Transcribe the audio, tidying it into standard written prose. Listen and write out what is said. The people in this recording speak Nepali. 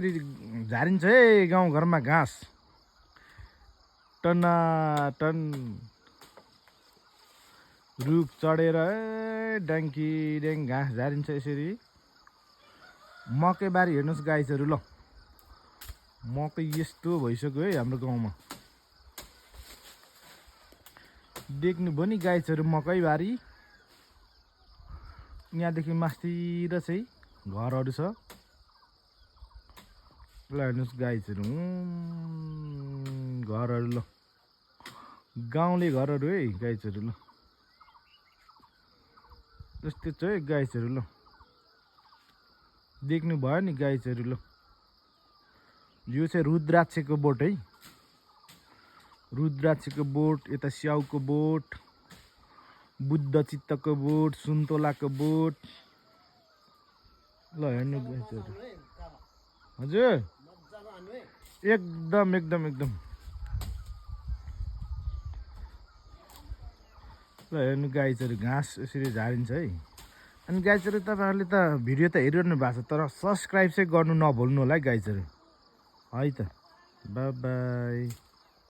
झारिन्छ है गाउँघरमा घाँस टनाटन रुख चढेर ड्याङ्की ड्याङ घाँस झारिन्छ यसरी। मकै बारी हेर्नुहोस् गाइजहरू ल, मकै यस्तो भइसक्यो है हाम्रो गाउँमा। देख्नु भयो नि गाइजहरू मकै बारी। यहाँदेखि मास्तिर चाहिँ घरहरू छ ल, हेर्नुहोस् गाइजहरू घरहरू ल, गाउँले घरहरू है गाइजहरू ल, यस्तो छ है गाइजहरू ल, देख्नु भयो नि गाइजहरू ल। यो चाहिँ रुद्राक्षको बोट है, रुद्राक्षको बोट, यता स्याउको बोट, बुद्ध चित्तको बोट, सुन्तोलाको बोट ल, हेर्नु गाइजहरू। हजुर एकदम एकदम एकदम ल, हेर्नु गाइजहरू घाँस यसरी झारिन्छ है। अनि गाइजहरू तपाईँहरूले त भिडियो त हेरिरहनु भएको छ, तर सब्सक्राइब चाहिँ गर्नु नभुल्नु होला है गाइजहरू है त। By by.